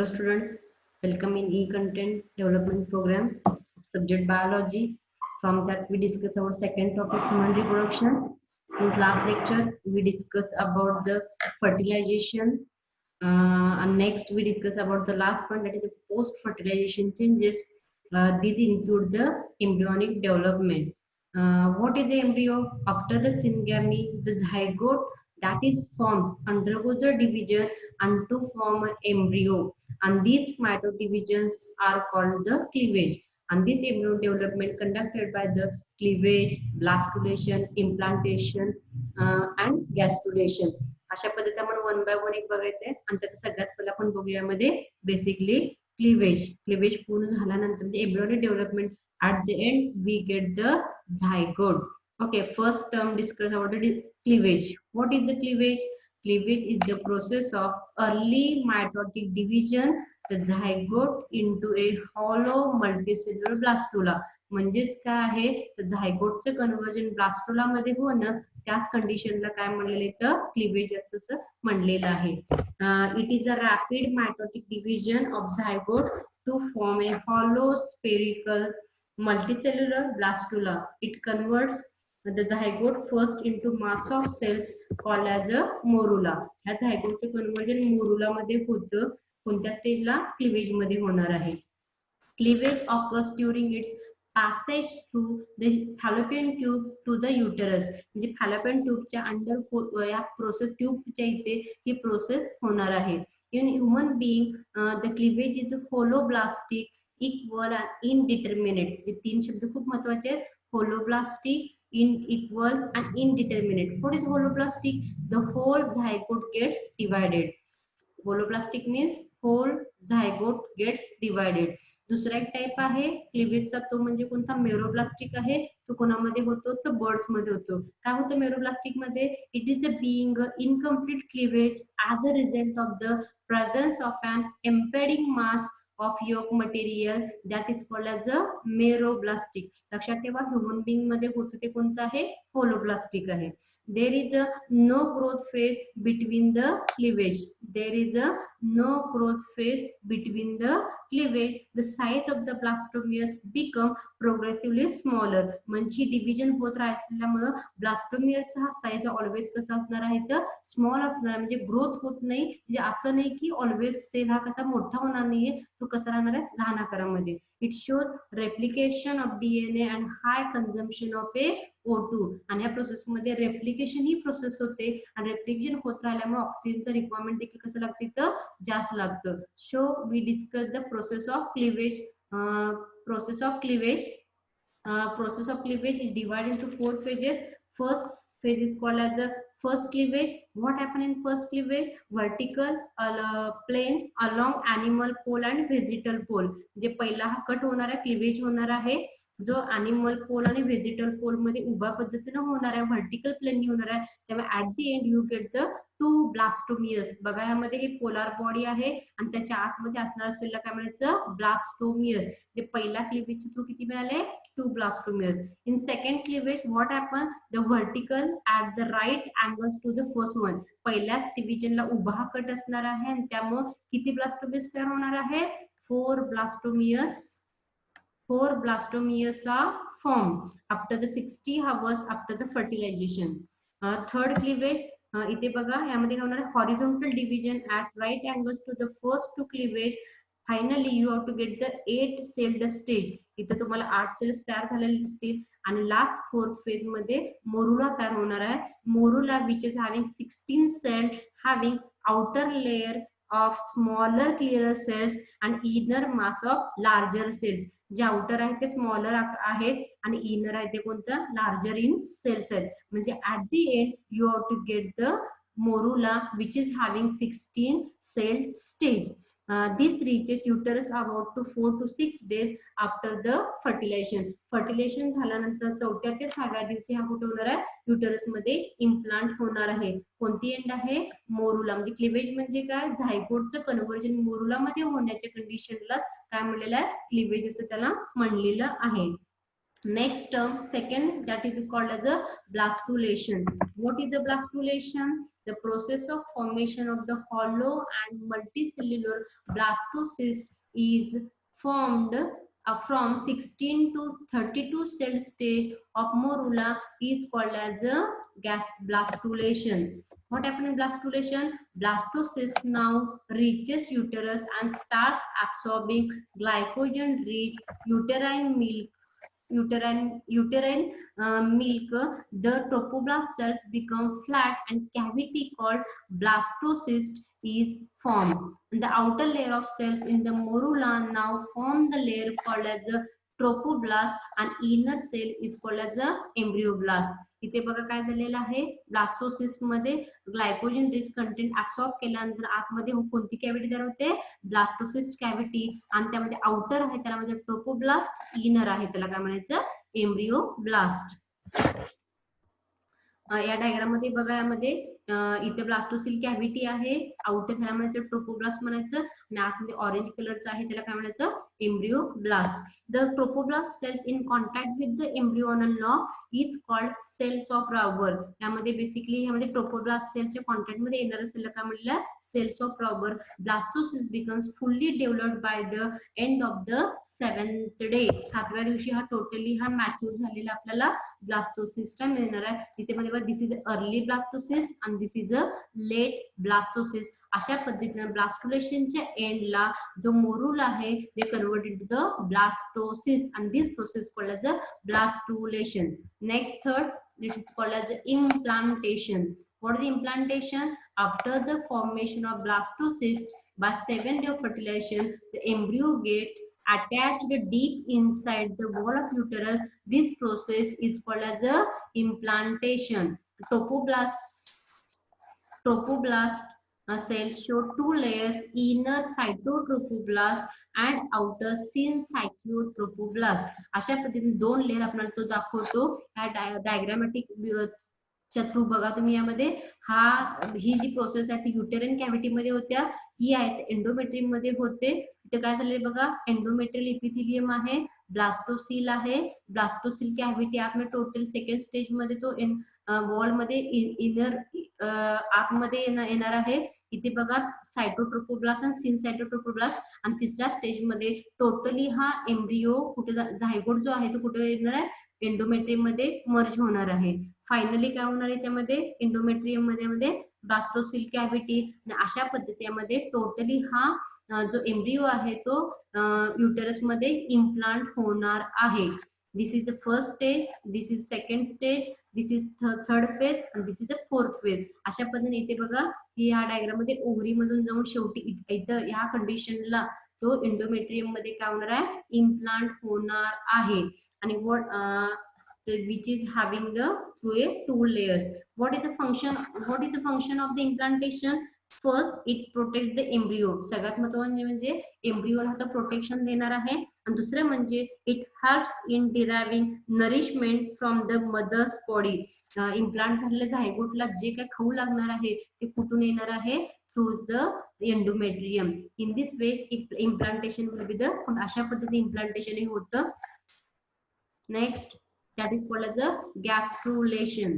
Hello students, welcome in e-content development program, subject biology. From that we discuss our second topic, human reproduction. In last lecture we discuss about the fertilization, and next we discuss about the last point, that is the post-fertilization changes. These include the embryonic development. What is the embryo? After the syngamy, the zygote that is formed undergoes the division and to form an embryo, and these mitodivisions are called the cleavage, and this embryo development conducted by the cleavage, blastulation, implantation and gastrulation. अशा पद्धतीने आपण one by one एक बघायचंय, आणि त्याचा सगळ्यात पहिला आपण बघूया यामध्ये बेसिकली क्लिवेज पूर्ण झाल्यानंतर म्हणजे embryonic development. at the end we get the zygote. Okay, first term discuss about the cleavage. What is the cleavage? Cleavage is the process of early mitotic division the zygote into a hollow multicellular blastula. म्हणजेच काय आहे, तर झायगोटचं conversion blastula मध्ये होणं, त्याच कंडिशनला काय म्हणलेलं तर क्लिवेज असं म्हणलेलं आहे. It is a rapid mitotic division of zygote to form a hollow spherical multicellular blastula. It converts the zygote first into mass of cells called as a morula. ह्या झायगोटचे कन्व्हर्जन मोरुला मध्ये होतं. कोणत्या स्टेजला? Cleavage मध्ये होणार आहे. Cleavage occurs during its passage through the fallopian tube to the uterus. म्हणजे fallopian ट्यूबच्या under या प्रोसेस ट्यूबच्या इथे ही प्रोसेस होणार आहे. In human being, the cleavage is holoblastic, equal and indeterminate. हे तीन शब्द खूप महत्त्वाचे आहेत. holoblastic, unequal and indeterminate. What is holoblastic? The whole zygote gets divided. holoblastic means whole zygote gets divided. दुसरा एक टाइप आहे क्लिवेजचा, तो म्हणजे कोणता? मेरोब्लास्टिक आहे. तो कोणामध्ये होतो? तर बर्ड्स मध्ये होतो. काय होतं मेरोब्लास्टिक मध्ये? It is a being incomplete cleavage as a result of the presence of an embedding mass of yolk material that is called as a meroblastic. लक्षात ठेवा, ह्युमन बीइंग मध्ये होतं ते कोणतं आहे? होलोब्लास्टिक आहे. There is a no growth phase between the cleavage. There is a no growth phase between the cleavage. The size of the blastomeres become progressively smaller. म्हणजे division होत राहिल्यामुळे ब्लास्टोमियरचा हा साईज ऑलवेज कसा असणार आहे? तर स्मॉल असणार, म्हणजे ग्रोथ होत नाही. म्हणजे असं नाही की ऑलवेज सेल हा कसा मोठा होणार नाहीये, तो कसा राहणार आहे? लहान आकारामध्ये. It shows replication of DNA and high consumption of a O2. आणि या प्रोसेस मध्ये रेप्लिकेशन ही प्रोसेस होते, आणि रेप्लिकेशन होत राहिल्यामुळे ऑक्सिजनचं रिक्वायरमेंट देखील कसं लागते? तर जास्त लागतं. So we discuss the process of cleavage. Process of cleavage. Process of cleavage is divided into 4 phases. First phase is called as a first cleavage. What happened in first cleavage? Vertical plane along animal pole and vegetal pole. जे पहिला हा cut होणार आहे, cleavage होणार आहे, जो animal pole आणि vegetal pole मध्ये उभ्या पद्धतीने होणार आहे, व्हर्टिकल प्लेन होणार आहे. त्यामुळे at the end you get the two blastomeres. बघा, यामध्ये हे पोलार बॉडी आहे, आणि त्याच्या आतमध्ये असणार सेलला काय म्हणायचं? ब्लास्टोमियर्स. जे पहिला क्लिवेजच्या थ्रू किती मिळाले? 2 blastomeres. In second cleavage, what happened? The vertical at the right angles to the first one. पहिल्याच डिव्हिजनला उभा कट असणार आहे, आणि त्यामुळे किती ब्लास्टोमियर्स तयार होणार आहे? 4 blastomeres. 4 blastomeres are formed after the 60 hours after the fertilization. Third cleavage. इथे बघा, यामध्ये काय होणार आहे? Horizontal division at right angles to the first two cleavage. Finally you have to get the 8 celled stage. इथे तुम्हाला 8 सेल्स तयार झालेले दिसतील, आणि लास्ट फोर्थ फेज मध्ये मोरुला तयार होणार आहे. Morula which is having 16 cell having outer layer of smaller clear cells and inner mass of larger cells. जे आउटर आहे ते स्मॉलर आहेत, आणि इनर आहे ते कोणतं? लार्जर इन सेल्स आहेत. म्हणजे at the end you have to get the morula which is having 16 cell stage. This reaches uterus about to 4 to 6 days after the fertilization. Fertilization झाल्यानंतर 4थ्या ते 6व्या दिवशी हा कुठे होणार आहे? युटरस मध्ये इम्प्लांट होणार आहे. कोणती एंड आहे? मोरुला. म्हणजे क्लिवेज म्हणजे काय? झायगोटचं कन्व्हर्जन मोरुला मध्ये होण्याच्या कंडिशनला काय म्हणलेलं आहे? क्लिवेज असं त्याला म्हणलेलं आहे. Next term, second, that is called as a blastulation. What is the blastulation? The process of formation of the hollow and multicellular blastocyst is formed from 16 to 32 cell stage of morula is called as a gas blastulation. What happened in blastulation? Blastocyst now reaches uterus and starts absorbing glycogen-rich uterine milk milk. The trophoblast cells become flat and cavity called blastocyst is formed. And the outer layer of cells in the morula now form the layer called as the trophoblast and inner cell is called as the embryoblast. इथे बघा काय झालेलं आहे, blastocyst मध्ये glycogen rich content absorb केल्यानंतर आतमध्ये कोणती cavity तयार होते, ब्लास्टोसिस्ट कॅव्हिटी, आणि त्यामध्ये आउटर आहे त्याला म्हणजे ट्रोपोब्लास्ट, इनर आहे त्याला काय म्हणायचं, एम्ब्रियोब्लास्ट. या डायग्राम मध्ये बघा, यामध्ये इथे ब्लास्टोसिल कॅव्हिटी आहे, आउटर ह्यामध्ये ट्रोपोब्लास्ट म्हणायचं आणि आतमध्ये ऑरेंज कलरचं आहे त्याला काय म्हणायचं, embryoblast. The trophoblast cells in contact with the embryonal law is called cells of Rauber. यामध्ये बेसिकली ह्यामध्ये ट्रोपोब्लास्ट सेलच्या कॉन्टॅक्ट मध्ये येणाऱ्या सेलला काय म्हणलं, cells of rubber. Blastocyst becomes fully developed by the end of the 7th day. 7व्या दिवशी हा totally हा मॅच्युअर झालेला आपल्याला ब्लास्टोसिस्ट मिळणार आहे. त्याच्यामध्ये दिस इज अर्ली ब्लास्टोसिस्ट आणि this is a late blastocyst. अशा पद्धतीने ब्लास्टुलेशनच्या एंडला जो मोरुल आहे ते converted to the blastocyst and this process called as the blastulation. Next, third, it is called as the implantation. What is the implantation? After the formation of blastocyst, by 7 day of fertilization, the embryo get attached deep inside the wall of uterus. This process is called as the implantation. Trophoblast cells show two layers, inner cytotrophoblast and outer syncytotrophoblast. अशा पद्धतीने दोन layer आपल्याला तो दाखवतो. ह्या diagrammatic च्या through बघा तुम्ही, यामध्ये ही जी प्रोसेस आहे ती युटेरियन कॅव्हिटी मध्ये होत्या, ही आहे एंडोमेट्रियम मध्ये होते. इथे काय झाले बघा, एंडोमेट्रियल इपिथिलियम आहे, ब्लास्टोसील आहे, ब्लास्टोसील कॅव्हिटी आपल्या टोटल सेकंड स्टेज मध्ये तो वॉल मध्ये इनर आतमध्ये येणार आहे. इथे बघा सायटोट्रोपोब्लास्ट आणि सिनसायटोट्रोपोब्लास्ट, आणि तिसऱ्या स्टेज मध्ये टोटली हा एम्ब्रियो कुठे झायगोट जो आहे तो कुठे येणार आहे, एंडोमेट्रियम मध्ये मर्ज होणार आहे. फायनली काय होणार आहे त्यामध्ये, एंडोमेट्रियम मध्ये ब्लास्टोसील कॅव्हिटी. अशा पद्धतीमध्ये टोटली हा जो एम्ब्रियो आहे तो युटेरस मध्ये इम्प्लांट होणार आहे. This is the first stage, this is second stage, this is third phase आणि this is the fourth phase. अशा पद्धतीने इथे बघा की ह्या डायग्राम मध्ये ओव्हरी मधून जाऊन शेवटी इथं ह्या कंडिशनला तो एंडोमेट्रियम मध्ये काय होणार आहे, इम्प्लांट होणार आहे. आणि which is having the two layers. What is the function of the implantation? First, it protects the embryo. सगळ्यात महत्त्वाचे म्हणजे एम्ब्रियोला हा प्रोटेक्शन देणार आहे. आणि दुसरं म्हणजे it helps in deriving nourishment from the mother's body. Implant झालेल्या झायगोटला जे काय खाऊ लागणार आहे ते कुठून येणार आहे, through the endometrium. In this way implantation will be the, अशा पद्धतीने इम्प्लांटेशन हे होतं. Next, that is called as a gastrulation.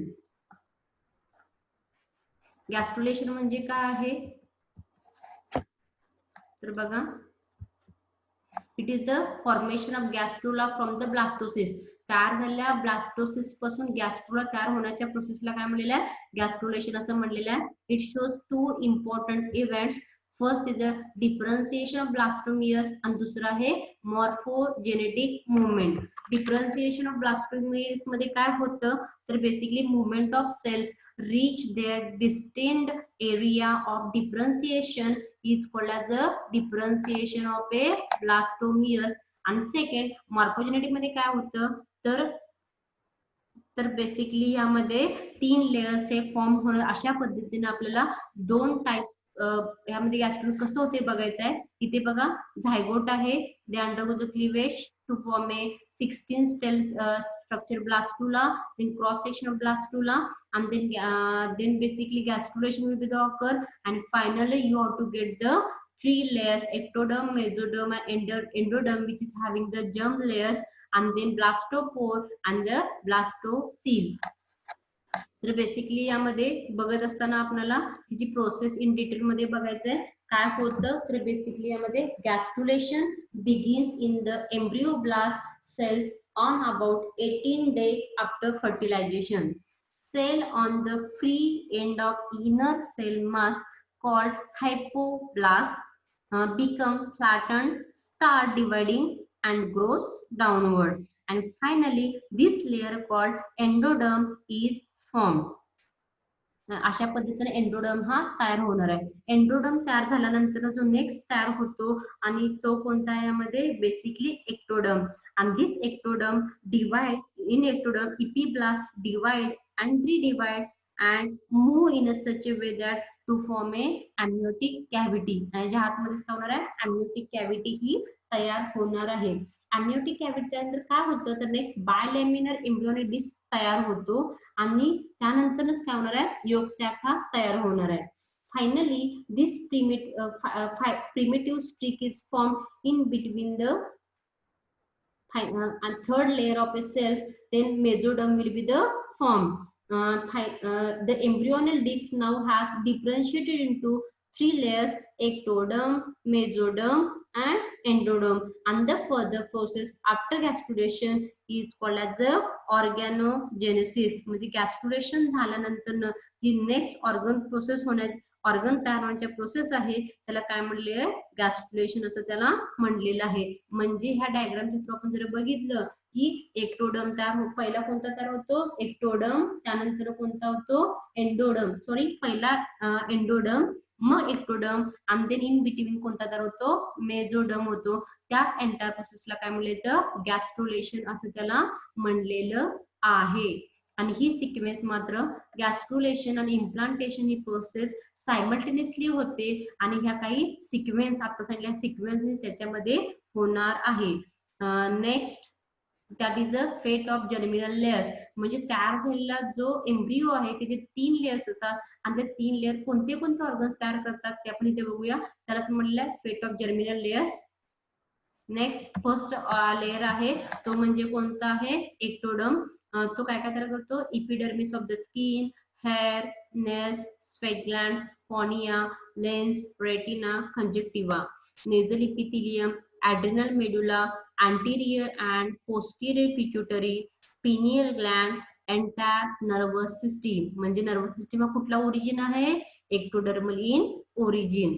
Gastrulation म्हणजे काय आहे तर बघा, it is the formation of gastrula from the blastocyst. तयार झालेल्या ब्लास्टोसिस्ट पासून गॅस्ट्रुला तयार होण्याच्या प्रोसेसला काय म्हणलेलं आहे, गॅस्ट्रुलेशन असं म्हणलेलं आहे. It shows two important events. First is the differentiation of blastomeres आणि दुसरा आहे morphogenetic movement. Differentiation of blastomeres मध्ये काय होतं तर basically movement of cells reach their distinct area of differentiation is called as the differentiation of a blastomeres. and second, morphogenetic मध्ये काय होतं तर बेसिकली यामध्ये 3 लेयर्स हे फॉर्म होणं. अशा पद्धतीने आपल्याला 2 टाइप्स यामध्ये गॅस्ट्रोल कसं होते बघायचं आहे. इथे बघा झायगोट आहे, they undergo the cleavage to form a 16 cell structure blastula, then cross section of blastula, and then basically gastrulation will be the occur, and finally you have to get the 3 layers, ectoderm, mesoderm and endoderm, which is having the germ layers. and then blastopore and the blastocele. तर basically यामध्ये बघत असताना आपल्याला ह्याची process in detail मध्ये बघायचंय काय होतं. तर बेसिकली यामध्ये gastrulation begins in the embryoblast cells on about 18 days after fertilization. Cell on the free end of inner cell mass called hypoblast become flattened, start dividing and grows downward. And finally, this layer called endoderm is formed. अशा पद्धतीने endoderm हा तयार होणार आहे. Endoderm तयार झाल्यानंतर जो next तयार होतो आणि तो कोणता आहे यामध्ये basically ectoderm. and this ectoderm divide in ectoderm epiblast divide and redivide and move in a such a way that to form a amniotic cavity. आणि ज्या आतमध्ये काय होणार आहे amniotic cavity ही तयार होणार आहे. amniotic cavity त्यानंतर काय होतं तर नेक्स्ट बायलॅमिनर एम्ब्रियोनिक डिस्क तयार होतो आणि त्यानंतरच काय होणार आहे योग शाखा तयार होणार आहे. Finally, this primitive streak is formed in between the and third layer of a cells. Then mesoderm will be the form. The embryonal disc now has differentiated into 3 layers: ectoderm, mesoderm, and endoderm. And the further process after gastrulation is called as the organogenesis. म्हणजे गॅस्ट्रुलेशन झाल्यानंतर जी next organ process होण्याची organ तयार होण्याची process आहे त्याला काय म्हणले आहे गॅस्ट्रुलेशन असं त्याला म्हणलेलं आहे. म्हणजे ह्या डायग्रामच्या थ्रू आपण जर बघितलं की एक्टोडर्म तयार पहिला कोणता तयार होतो एक्टोडर्म, त्यानंतर कोणता होतो एंडोडर्म, सॉरी पहिला एंडोडर्म मग एक्टोडर्म आणि देन इन बिटवीन कोणता तयार होतो मेसोडर्म होतो. त्याच एंटायर प्रोसेसला काय म्हणलं गॅस्ट्रुलेशन असं त्याला म्हणलेलं आहे. आणि ही सिक्वेन्स मात्र गॅस्ट्रुलेशन आणि इम्प्लांटेशन ही प्रोसेस सायमल्टेनियसली होते आणि ह्या काही सिक्वेन्स आपण सांगितल्या सिक्वेन्स त्याच्यामध्ये होणार आहे. नेक्स्ट दॅट इज द फेट ऑफ जर्मिनल लेयर्स. म्हणजे तयार झालेला जो एम्ब्रिओ आहे त्याचे 3 लेयर्स असतात आणि ते 3 लेयर कोणते कोणते ऑर्गन्स तयार करतात ते आपण इथे बघूया. त्यालाच म्हणलं फेट of germinal layers. Next first layer आहे तो म्हणजे कोणता आहे एक्टोडर्म. तो काय काय तयार करतो epidermis of the skin, hair, nails, sweat glands, cornea, lens, retina, conjunctiva, nasal epithelium, adrenal medulla, anterior and posterior pituitary, pineal gland, entire nervous system. म्हणजे नर्वस सिस्टम हा कुठला ओरिजिन आहे ectodermal in origin.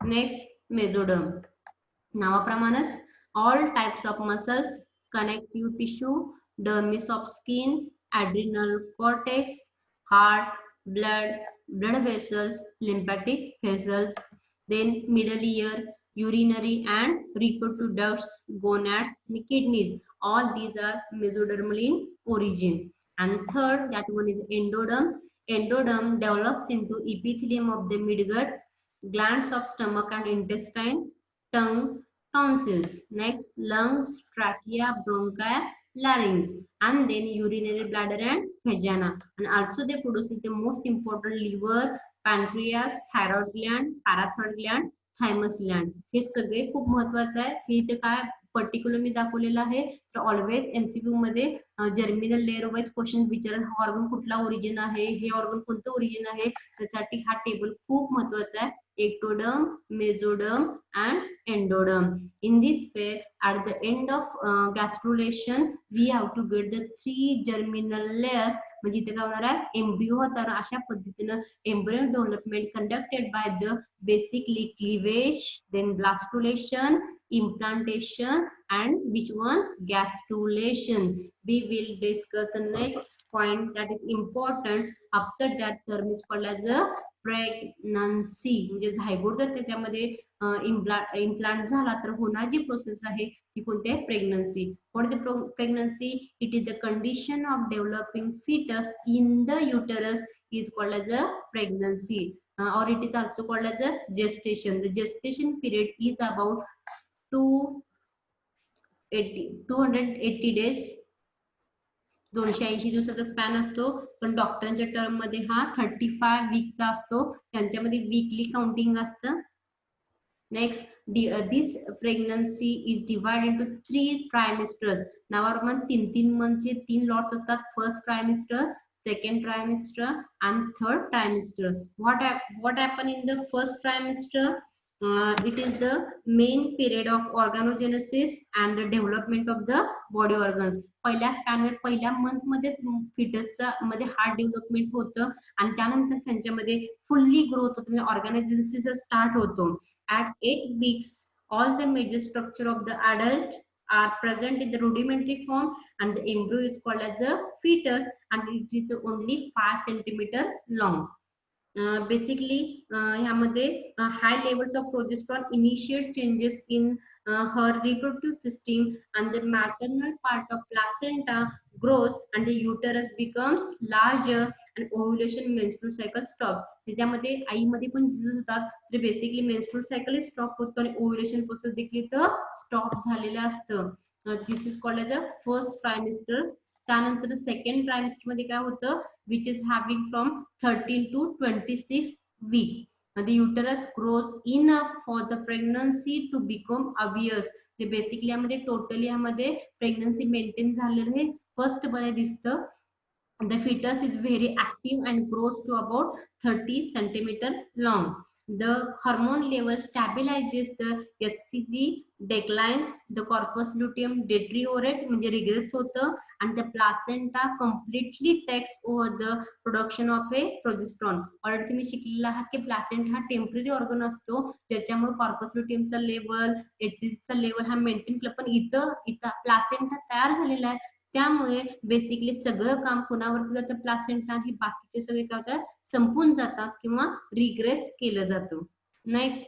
Next mesoderm. नावाप्रमाणेच all types of muscles, connective tissue, dermis of skin, adrenal cortex, heart, blood vessels, lymphatic vessels, then middle ear, urinary and reproductive ducts, gonads, and kidneys. All these are mesodermal in origin. And third, that one is endoderm. Endoderm develops into epithelium of the midgut, glands of stomach and intestine, tongue, tonsils. Next, lungs, trachea, bronchi, larynx, and then urinary bladder and vagina. And also they produce the most important liver, pancreas, thyroid gland, parathyroid gland, thymus gland. हे सगळे खूप महत्वाचे आहे. हे इथे काय particular मी दाखवलेलं आहे. तर ऑलवेज एमसीक्यू मध्ये जर्मिनल लेअर वाईज क्वेश्चन विचारत हा ऑर्गन कुठला ओरिजिन आहे, हे ऑर्गन कोणतं ओरिजिन आहे, त्यासाठी हा टेबल खूप महत्वाचा आहे. Ectoderm, mesoderm, and endoderm. In this way, at the end of gastrulation, we have to get the 3 germinal layers. म्हणजे इथे काय होणार आहे एम्ब्रिओ होणार. अशा पद्धतीनं embryo development conducted by the basically cleavage, then blastulation, implantation, and which one gastrulation. We will discuss the next point that is important. After that term is called as a pregnancy. म्हणजे zygote जर त्याच्यामध्ये implant झाला तर होणार जी process आहे ती कोणती आहे pregnancy. What is the pregnancy? It is the condition of developing fetus in the uterus is called as a pregnancy, or it is also called as a gestation. The gestation period is about 280 days. 280 दिवसाचा span असतो. पण डॉक्टरांच्या term मध्ये हा 35 वीकचा असतो. त्यांच्यामध्ये weekly counting असतं. Next, this pregnancy is divided into 3 trimesters. Now, तीन monthचे 3 lots असतात. First trimester, second trimester, and third trimester. What happened in the first trimester? It is the main period of organogenesis and the development of the body organs. पहिल्या span पहिल्या month मध्ये foetus मध्ये heart development होतं आणि त्यानंतर त्यांच्यामध्ये fully growth होतो म्हणजे ऑर्गॅनायझेसिस स्टार्ट होतो. At 8 weeks, all the major structure of the adult are present in the rudimentary form, and the embryo is called as the fetus, and it is only 5 centimeter long. Basically, ह्यामध्ये high levels of progesterone initiate changes in her reproductive system, and the maternal part of placenta growth, and the uterus becomes larger, and ovulation menstrual cycle stops. त्याच्यामध्ये आईमध्ये पण जिजेस होतात तर basically menstrual cycle stop होतो आणि ovulation process देखील तर stop झालेलं असतं. This is called as a first trimester. त्यानंतर सेकंड ट्रायमिस्टर मध्ये काय होतं, which is having from 13 to 26 week. The uterus grows enough for the pregnancy to become obvious. ते बेसिकली यामध्ये टोटली यामध्ये प्रेग्नन्सी मेंटेन झालेलं हे फर्स्ट मध्ये दिसतं. The fetus is very active and grows to about 30 centimeter long. The hormone level stabilizes, the HCG declines, the corpus luteum deteriorate म्हणजे regress होतं, and the placenta completely takes over the production of a progesterone. Already तुम्ही शिकलेला आहात की placenta हा temporary organ असतो ज्याच्यामुळे corpus ल्युटियमचा level HCGचा level हा मेंटेन केला, पण इथं प्लासेंटा तयार झालेला आहे त्यामुळे बेसिकली सगळं काम कोणावरती जातं, प्लासेंटा हे बाकीचे सगळे काय होतात संपून जातात किंवा रिग्रेस केलं जातं. Next,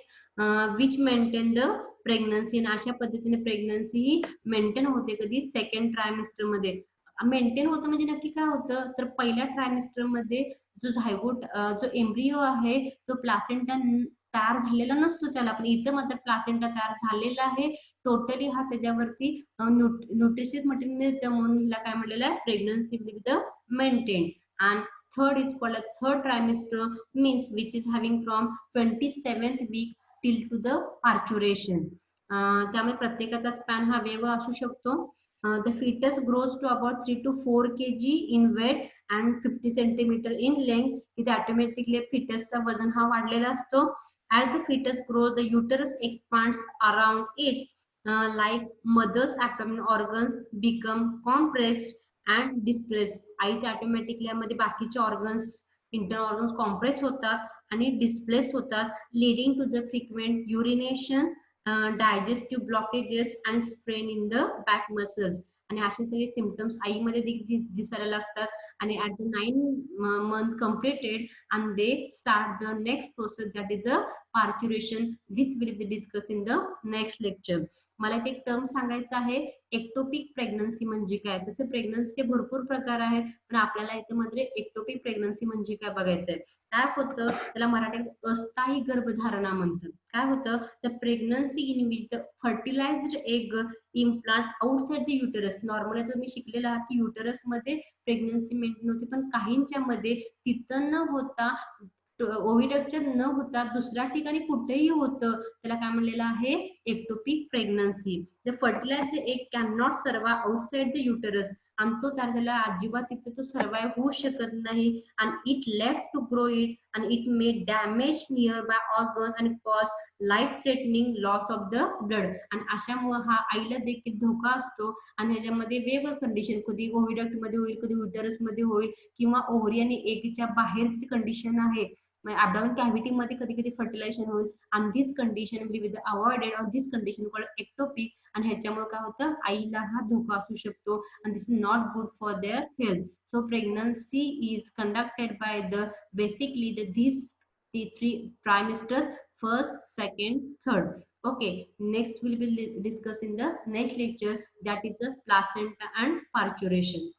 which maintain the pregnancy. अशा पद्धतीने प्रेग्नन्सी ही मेंटेन होते कधी सेकंड ट्रायमिस्टर मध्ये. मेंटेन होतं म्हणजे नक्की काय होतं तर पहिल्या ट्रायमिस्टर मध्ये जो झायगोट जो एम्ब्रियो आहे तो प्लासेंटा तयार झालेला नसतो त्याला, पण इथं मात्र प्लासेंटा तयार झालेला आहे. टोटली हा त्याच्यावरती न्यूट्रिशियस मटेरियल मिळतं म्हणून हिला काय म्हटलेलं आहे pregnancy with the maintain. And third is called third trimester means which is having from 27th week till to the parturition. त्यामुळे प्रत्येकाचा स्पॅन हा वेगळा असू शकतो. The fetus grows to about 3 to 4 kg in weight and 50 centimeter in length. इथे automatically fetusचा वजन हा वाढलेला असतो. As the fetus grows, the uterus expands around it. Like mother's abdominal organs become compressed and displaced. आईच्या automatically यामध्ये बाकीचे organs internal organs compress होतात आणि डिस्प्लेस होतात, leading to the frequent urination, digestive blockages and strain in the back muscles. आणि असे सगळे symptoms आईमध्ये दिसायला लागतात आणि at the 9 month completed and they start the next process that is the parturition. This will be discussed in the next lecture. मला एक term सांगायचं आहे, एक्टोपिक प्रेग्नन्सी म्हणजे काय. तसे प्रेग्नन्सीचे भरपूर प्रकार आहेत पण आपल्याला इथे मात्र एक्टोपिक प्रेग्नन्सी म्हणजे काय बघायचं आहे. काय होतं त्याला मराठीत अस्थायी गर्भधारणा म्हणतात. काय होतं the pregnancy in which the fertilized egg implant outside the uterus. Normally तुम्ही शिकलेला आहात की युटरस मध्ये प्रेग्नन्सी मेंटेन होते, पण काहींच्या मध्ये तिथं न होता ओव्हिडक्टच्या न होता दुसऱ्या ठिकाणी कुठेही होतं त्याला काय म्हणलेलं आहे ectopic pregnancy. The fertilized egg can not survive outside the uterus. आणि तो तयार झाला अजिबात तिथे तो सर्वाइव्ह होऊ शकत नाही आणि it left to grow it आणि it may damage near by organs आणि cause life threatening loss of the blood. आणि अशामुळे हा आईला देखील धोका असतो आणि ह्याच्यामध्ये वेगवेगळ्या कंडिशन कधी ओव्हिडक्ट मध्ये होईल, कधी युटरस मध्ये होईल किंवा ओव्हरी आणि एगच्या बाहेरची कंडिशन आहे abdominal cavity मध्ये कधी कधी फर्टिलायझेशन होईल आणि this condition will be avoided or this condition called ectopic. आणि ह्याच्यामुळे काय होतं आईला हा धोका असू शकतो आणि this is not good for their health. So pregnancy is conducted by the basically these three trimesters, first, second, third. Okay, next we'll be discussing the next lecture that is the placenta and parturition.